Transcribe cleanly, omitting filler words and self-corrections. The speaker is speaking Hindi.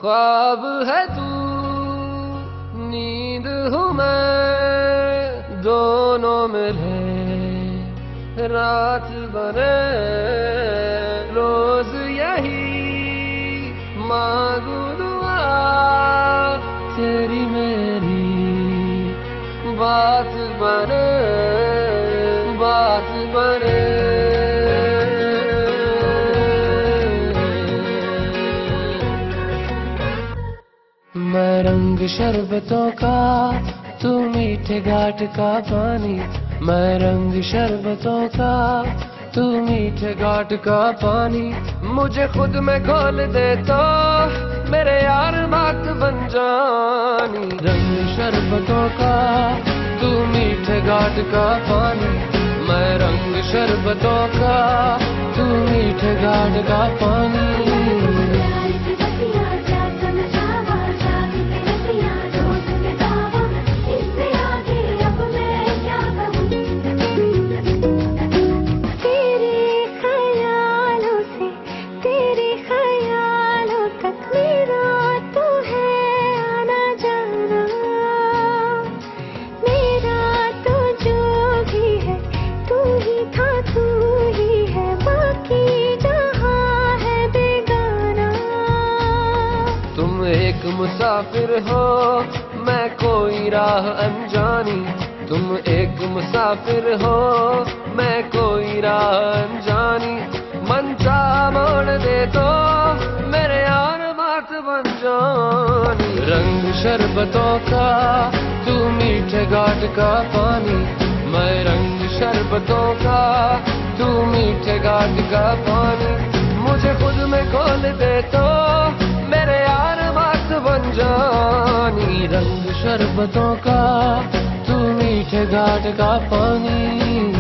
ख्वाब है तू, नींद हूँ मैं, दोनों मिले रात बने, रोज यही मांगू दुआ, तेरी मेरी बात बने, बात बने। मैं रंग शरबतों का, तू मीठे घाट का पानी। मैं रंग शरबतों का, तू मीठे घाट का पानी। मुझे खुद में घोल दे तो मेरे यार बात बन जानी। रंग शरबतों का, तू मीठे घाट का पानी। मैं रंग शरबतों का, तू मीठे घाट का पानी। एक मुसाफिर हो, मैं कोई राह अनजानी। तुम एक मुसाफिर हो, मैं कोई राह अनजानी। मन चाह मोड़ दे तो मेरे यार बात बन जानी। रंग शरबतों का, तू मीठे घाट का पानी। मैं रंग शरबतों का, तू मीठे घाट का पानी। मुझे खुद में खोल दे तो मेरे यार बात बन जानी। रंग शरबतों का, तू मीठे घाट का पानी।